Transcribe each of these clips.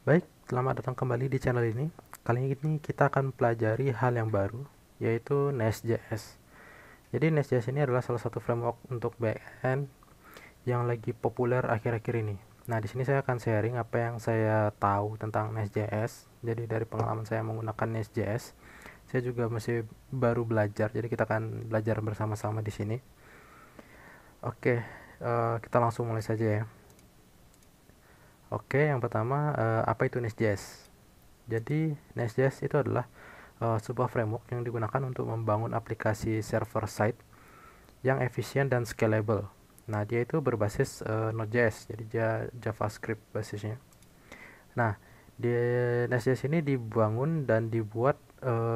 Baik, selamat datang kembali di channel ini. Kali ini kita akan pelajari hal yang baru, yaitu Nest.js. Jadi Nest.js ini adalah salah satu framework untuk backend yang lagi populer akhir-akhir ini. Nah, di sini saya akan sharing apa yang saya tahu tentang Nest.js. Jadi dari pengalaman saya menggunakan Nest.js, saya juga masih baru belajar. Jadi kita akan belajar bersama-sama di sini. Oke, kita langsung mulai saja ya. Oke, yang pertama, apa itu Nest.js? Jadi Nest.js itu adalah sebuah framework yang digunakan untuk membangun aplikasi server side yang efisien dan scalable. Nah, dia itu berbasis Node.js, jadi dia JavaScript basisnya. Nah, di Nest.js ini dibangun dan dibuat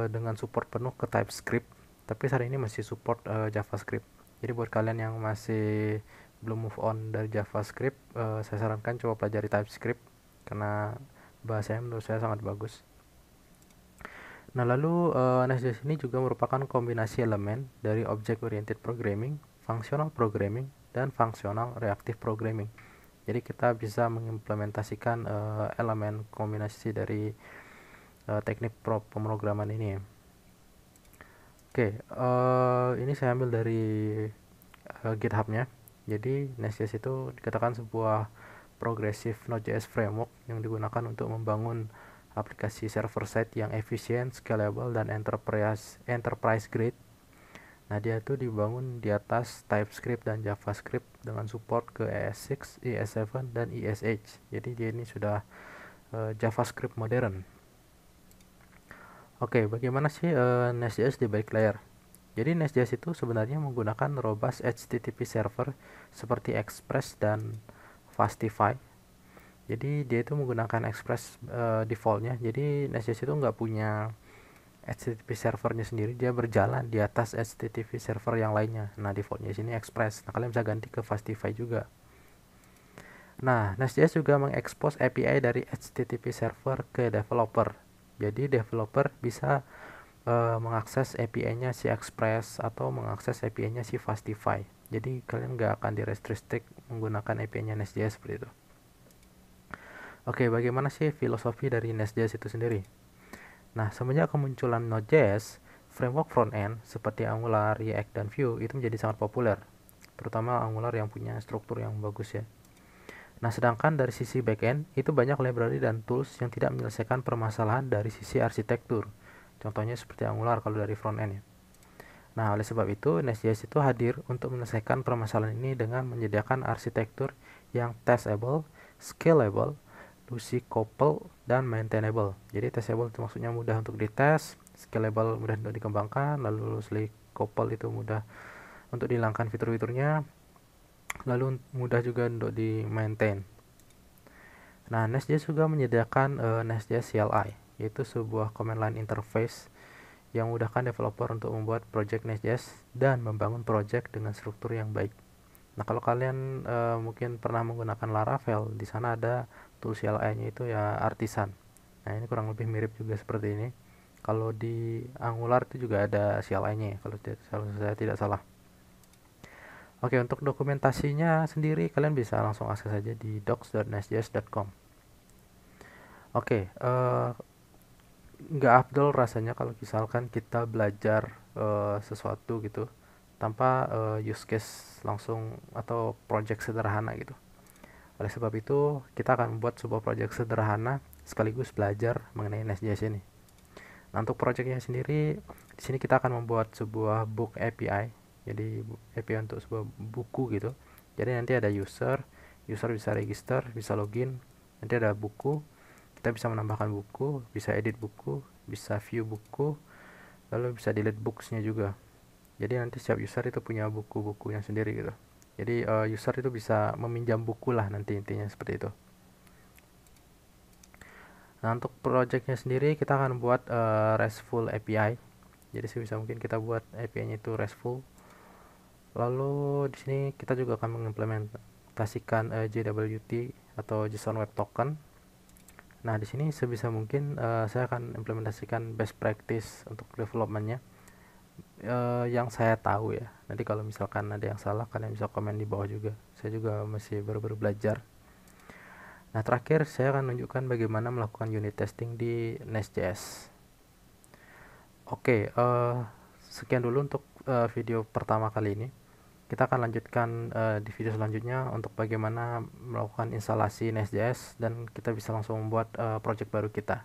dengan support penuh ke TypeScript, tapi saat ini masih support JavaScript. Jadi buat kalian yang masih belum move on dari JavaScript, saya sarankan coba pelajari TypeScript karena bahasanya menurut saya sangat bagus. Nah, lalu Nest.js ini juga merupakan kombinasi elemen dari Object Oriented Programming, Functional Programming, dan Functional Reactive Programming. Jadi kita bisa mengimplementasikan elemen kombinasi dari teknik pemrograman ini. Oke, ini saya ambil dari GitHub-nya. Jadi Nest.js itu dikatakan sebuah progressive Node.js framework yang digunakan untuk membangun aplikasi server side yang efisien, scalable, dan enterprise grade. Nah, dia itu dibangun di atas TypeScript dan JavaScript dengan support ke ES6, ES7, dan ESH. Jadi dia ini sudah JavaScript modern. Oke, bagaimana sih Nest.js di balik layar? Jadi Nest.js itu sebenarnya menggunakan robust HTTP server seperti Express dan Fastify. Jadi dia itu menggunakan Express defaultnya. Jadi Nest.js itu nggak punya HTTP servernya sendiri, dia berjalan di atas HTTP server yang lainnya. Nah, defaultnya sini Express. Nah, kalian bisa ganti ke Fastify juga. Nah, Nest.js juga mengekspos API dari HTTP server ke developer. Jadi developer bisa mengakses API-nya si Express atau mengakses API-nya si Fastify. Jadi kalian nggak akan direstrict menggunakan API-nya Nest.js seperti itu. Oke, bagaimana sih filosofi dari Nest.js itu sendiri? Nah, semenjak kemunculan Node.js, framework front-end seperti Angular, React, dan Vue itu menjadi sangat populer, terutama Angular yang punya struktur yang bagus ya. Nah, sedangkan dari sisi backend, itu banyak library dan tools yang tidak menyelesaikan permasalahan dari sisi arsitektur. Contohnya seperti Angular kalau dari front-end ya. Nah, oleh sebab itu, Nest.js itu hadir untuk menyelesaikan permasalahan ini dengan menyediakan arsitektur yang testable, scalable, loosely coupled, dan maintainable. Jadi testable itu maksudnya mudah untuk dites, scalable mudah untuk dikembangkan, lalu loosely coupled itu mudah untuk dihilangkan fitur-fiturnya, lalu mudah juga untuk di-maintain. Nah, Nest.js juga menyediakan Nest.js CLI, yaitu sebuah command line interface yang memudahkan developer untuk membuat project Nest.js dan membangun project dengan struktur yang baik. Nah, kalau kalian mungkin pernah menggunakan Laravel, di sana ada tool CLI-nya itu ya Artisan. Nah, ini kurang lebih mirip juga seperti ini. Kalau di Angular itu juga ada CLI-nya ya, kalau saya tidak salah. Oke, untuk dokumentasinya sendiri kalian bisa langsung akses saja di docs.nestjs.com. Oke, nggak afdol rasanya kalau misalkan kita belajar sesuatu gitu tanpa use case langsung atau project sederhana gitu. Oleh sebab itu, kita akan membuat sebuah project sederhana sekaligus belajar mengenai Nest.js ini. Nah, untuk projectnya sendiri, di sini kita akan membuat sebuah book API. Jadi API untuk sebuah buku gitu. Jadi nanti ada user bisa register, bisa login. Nanti ada buku, kita bisa menambahkan buku, bisa edit buku, bisa view buku, lalu bisa delete books-nya juga. Jadi nanti setiap user itu punya buku-bukunya sendiri gitu. Jadi user itu bisa meminjam buku lah nanti intinya seperti itu. Nah, untuk projectnya sendiri kita akan buat RESTful API. Jadi sebisa mungkin kita buat API-nya itu RESTful. Lalu di sini kita juga akan mengimplementasikan JWT atau JSON Web Token. Nah, di sini sebisa mungkin saya akan implementasikan best practice untuk developmentnya yang saya tahu ya. Nanti kalau misalkan ada yang salah, kalian bisa komen di bawah juga. Saya juga masih baru-baru belajar. Nah, terakhir saya akan menunjukkan bagaimana melakukan unit testing di Nest.js. Oke, sekian dulu untuk video pertama kali ini. Kita akan lanjutkan di video selanjutnya untuk bagaimana melakukan instalasi Nest.js dan kita bisa langsung membuat project baru kita.